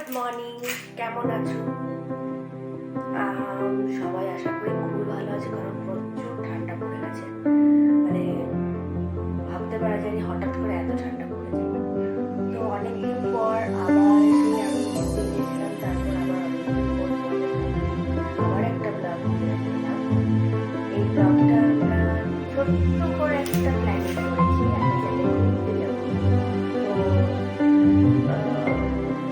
Good morning, কেমন আছো? সবাই আশা করি খুবই ভালো আছে, কারণ প্রচুর ঠান্ডা পড়ে গেছে। মানে ভাবতে পারা যায়নি হঠাৎ করে এত ঠান্ডা পড়েছে। তো অনেকদিন পর আবার সেই আমি ঘুরতে গিয়েছিলাম, তারপর আবার অনেকদিন পর আবার একটা ব্লগ নিয়ে এলাম। এই ব্লগটা আমরা ছোট্ট করে একটা প্ল্যানিং করেছি, একটা জায়গায় ঘুরতে যাবো। তো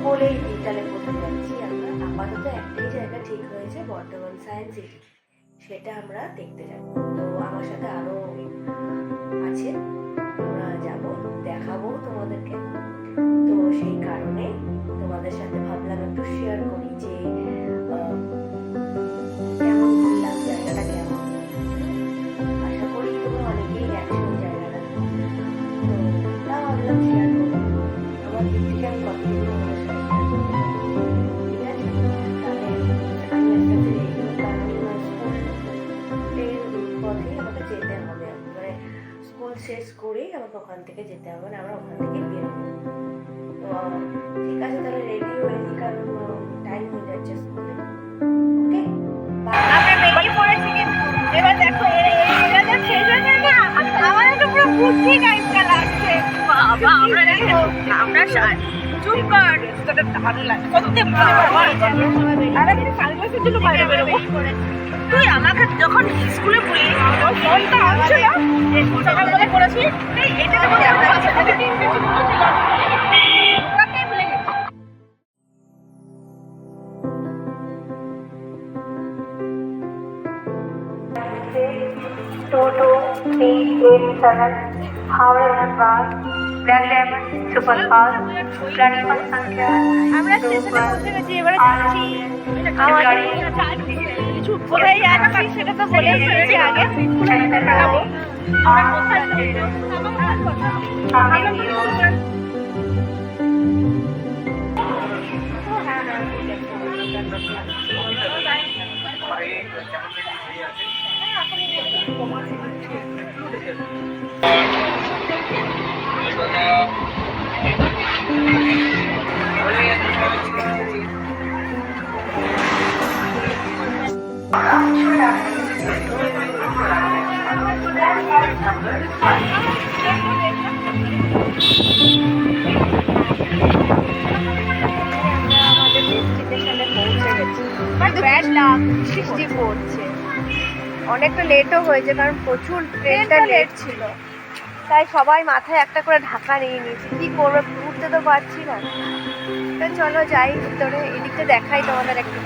বলেই দিই তাহলে কোথায় যাচ্ছি। আমরা আপাতত একটাই জায়গা ঠিক হয়েছে, বর্ধমান সায়েন্স সিটি, সেটা আমরা দেখতে যাব। তো আমার সাথে আরো আছে, আমরা যাব, দেখাবো তোমাদেরকে। তো সেই কারণে তোমাদের সাথে ভাবলাম একটু শেয়ার করি যে কেমন ঘুরলাম, জায়গাটা কেমন। আশা করি তোমরা অনেকেই গেছো ওই জায়গাটা, তো তাও ভাবলাম শেয়ার করবো। আমার দিক থেকে আমি কতদিন তোমাদের সাথে শেয়ার করতে পারি, ঠিক আছে? তাহলে আমি আস্তে আস্তে রেডি হই, কারণ স্কুলের পথেই আমাকে যেতে হবে। মানে স্কুল শেষ করেই আমাকে ওখান থেকে যেতে হবে, মানে আমরা ওখান থেকে বেরোবো। তো ঠিক আছে, তাহলে রেডি হয়ে নিই, কারণ টাইম হয়ে যাচ্ছে স্কুলে। ওকে, আমরা বেরিয়ে পড়েছি, কিন্তু এবার দেখো এরা শেষ হয়ে যায় না, আমাদের তো পুরো বুদ্ধি গাইডটা লাগছে। বাবা আমরা চুপ কর, তোটা ভালো লাগে কততে বাবা। আরে সানগ্লাসের জন্য বাইরে বেরোবো। তুই আমাকে যখন স্কুলে পড়ি ফোনটা আসছিল, সকালবেলা পড়েছি, এটা তো বলে আমরা বাসা থেকে 3 মিনিট দূরে ছিলাম, ওটাকে ভুলে গেছি। Toto 387 Howrah Bus Black Diamond Superfast platform সংখ্যা আমরা স্টেশনে পৌঁছে গেছি, এবারে যাচ্ছি কোথায় যাচ্ছি সেটা তো বলে ফেলেছি আগে, দেখাবো আমরা কোথায় বৃষ্টি পড়ছে, অনেকটা লেটও হয়েছে, কারণ প্রচুর ট্রেনটা লেট ছিল, তাই সবাই মাথায় একটা করে ঢাকা নিয়ে নিয়েছে। কি করবে, উঠতে তো পারছি না। তো চলো যাই ভিতরে, এদিকটা দেখাই তোমাদের একটু।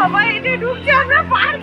সবাই এটা ঢুকছে, আমরা পার্ক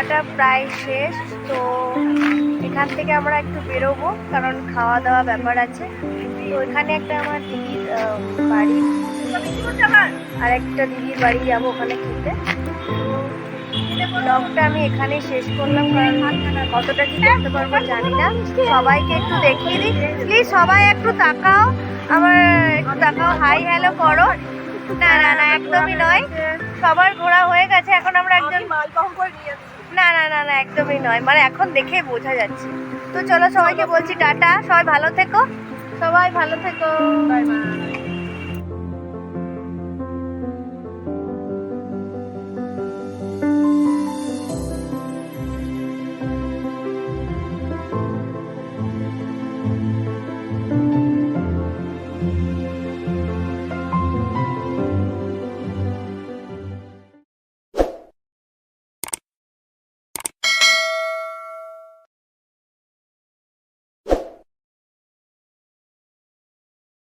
ঘোরাটা প্রায় শেষ। তো এখান থেকে আমরা একটু বেরোবো, কারণ খাওয়া দাওয়া ব্যাপার আছে। তো এখানে একটা আমার দিদির বাড়ি, আর একটা দিদির বাড়ি যাবো ওখানে খেতে। ব্লগটা আমি এখানেই শেষ করলাম, কারণ কতটা কি করতে পারবো জানি না। সবাইকে একটু দেখিয়ে দিই প্লিজ, সবাই একটু তাকাও, আমার একটু তাকাও, হাই হ্যালো করো। না না না, একদমই নয়, সবার ঘোরা হয়ে গেছে। এখন আমরা একজন না না না না, একদমই নয়, মানে এখন দেখে বোঝা যাচ্ছে। তো চলো সবাইকে বলছি টাটা, সবাই ভালো থেকো, সবাই ভালো থেকো, বাই বাই।